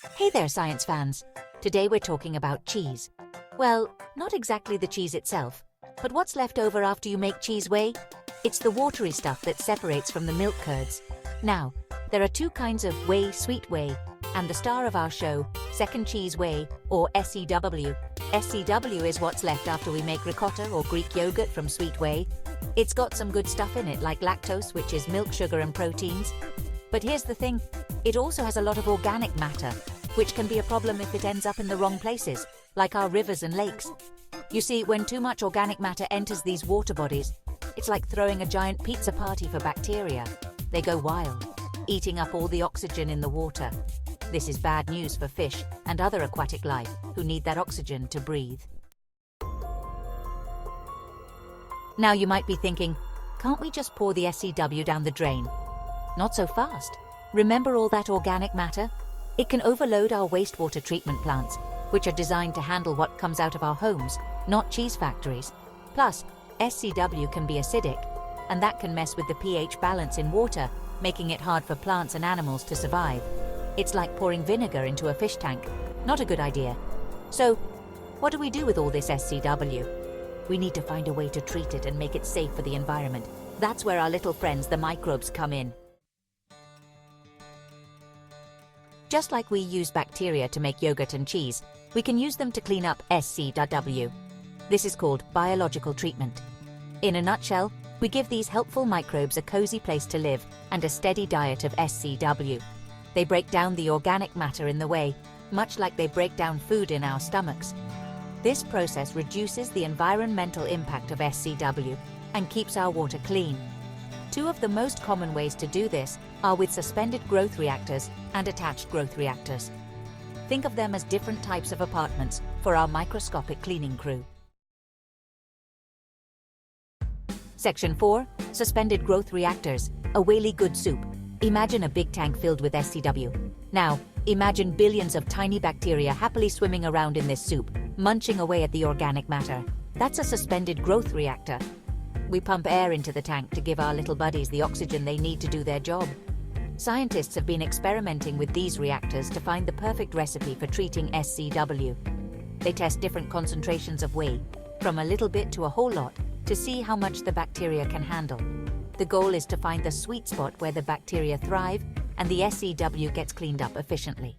Hey there, science fans! Today we're talking about cheese. Well, not exactly the cheese itself, but what's left over after you make cheese whey? It's the watery stuff that separates from the milk curds. Now, there are two kinds of whey, sweet whey, and the star of our show, second cheese whey, or SCW. SCW is what's left after we make ricotta or Greek yogurt from sweet whey. It's got some good stuff in it like lactose, which is milk sugar and proteins. But here's the thing, it also has a lot of organic matter, which can be a problem if it ends up in the wrong places, like our rivers and lakes. You see, when too much organic matter enters these water bodies, it's like throwing a giant pizza party for bacteria. They go wild, eating up all the oxygen in the water. This is bad news for fish and other aquatic life who need that oxygen to breathe. Now you might be thinking, can't we just pour the SCW down the drain? Not so fast. Remember all that organic matter? It can overload our wastewater treatment plants, which are designed to handle what comes out of our homes, not cheese factories. Plus, SCW can be acidic, and that can mess with the pH balance in water, making it hard for plants and animals to survive. It's like pouring vinegar into a fish tank. Not a good idea. So, what do we do with all this SCW? We need to find a way to treat it and make it safe for the environment. That's where our little friends, the microbes, come in. Just like we use bacteria to make yogurt and cheese, we can use them to clean up SCW. This is called biological treatment. In a nutshell, we give these helpful microbes a cozy place to live and a steady diet of SCW. They break down the organic matter in the whey, much like they break down food in our stomachs. This process reduces the environmental impact of SCW and keeps our water clean. Two of the most common ways to do this are with suspended growth reactors and attached growth reactors. Think of them as different types of apartments for our microscopic cleaning crew. Section 4. Suspended growth reactors, a whaley good soup. Imagine a big tank filled with SCW. Now, imagine billions of tiny bacteria happily swimming around in this soup, munching away at the organic matter. That's a suspended growth reactor. We pump air into the tank to give our little buddies the oxygen they need to do their job. Scientists have been experimenting with these reactors to find the perfect recipe for treating SCW. They test different concentrations of whey, from a little bit to a whole lot, to see how much the bacteria can handle. The goal is to find the sweet spot where the bacteria thrive and the SCW gets cleaned up efficiently.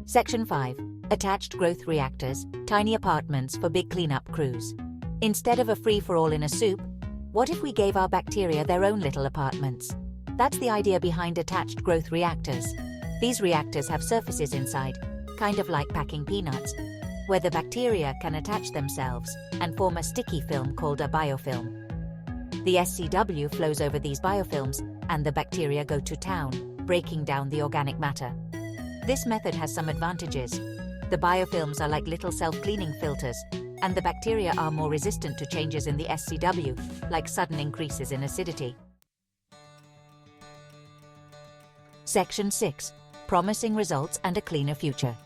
Section 5. Attached growth reactors, tiny apartments for big cleanup crews. Instead of a free-for-all in a soup, what if we gave our bacteria their own little apartments? That's the idea behind attached growth reactors. These reactors have surfaces inside, kind of like packing peanuts, where the bacteria can attach themselves and form a sticky film called a biofilm. The SCW flows over these biofilms and the bacteria go to town, breaking down the organic matter. This method has some advantages. The biofilms are like little self-cleaning filters, and the bacteria are more resistant to changes in the SCW, like sudden increases in acidity. Section 6. Promising results and a cleaner future.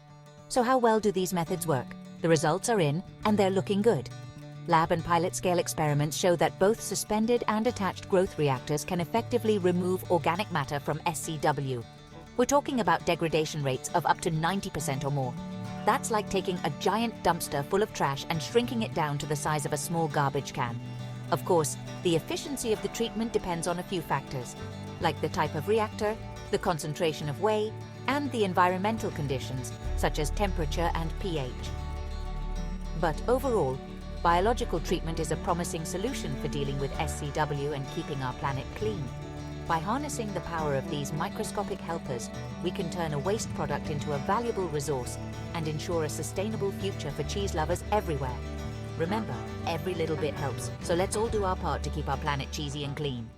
So how well do these methods work? The results are in, and they're looking good. Lab and pilot-scale experiments show that both suspended and attached growth reactors can effectively remove organic matter from SCW. We're talking about degradation rates of up to 90% or more. That's like taking a giant dumpster full of trash and shrinking it down to the size of a small garbage can. Of course, the efficiency of the treatment depends on a few factors, like the type of reactor, the concentration of whey, and the environmental conditions, such as temperature and pH. But overall, biological treatment is a promising solution for dealing with SCW and keeping our planet clean. By harnessing the power of these microscopic helpers, we can turn a waste product into a valuable resource and ensure a sustainable future for cheese lovers everywhere. Remember, every little bit helps, so let's all do our part to keep our planet cheesy and clean.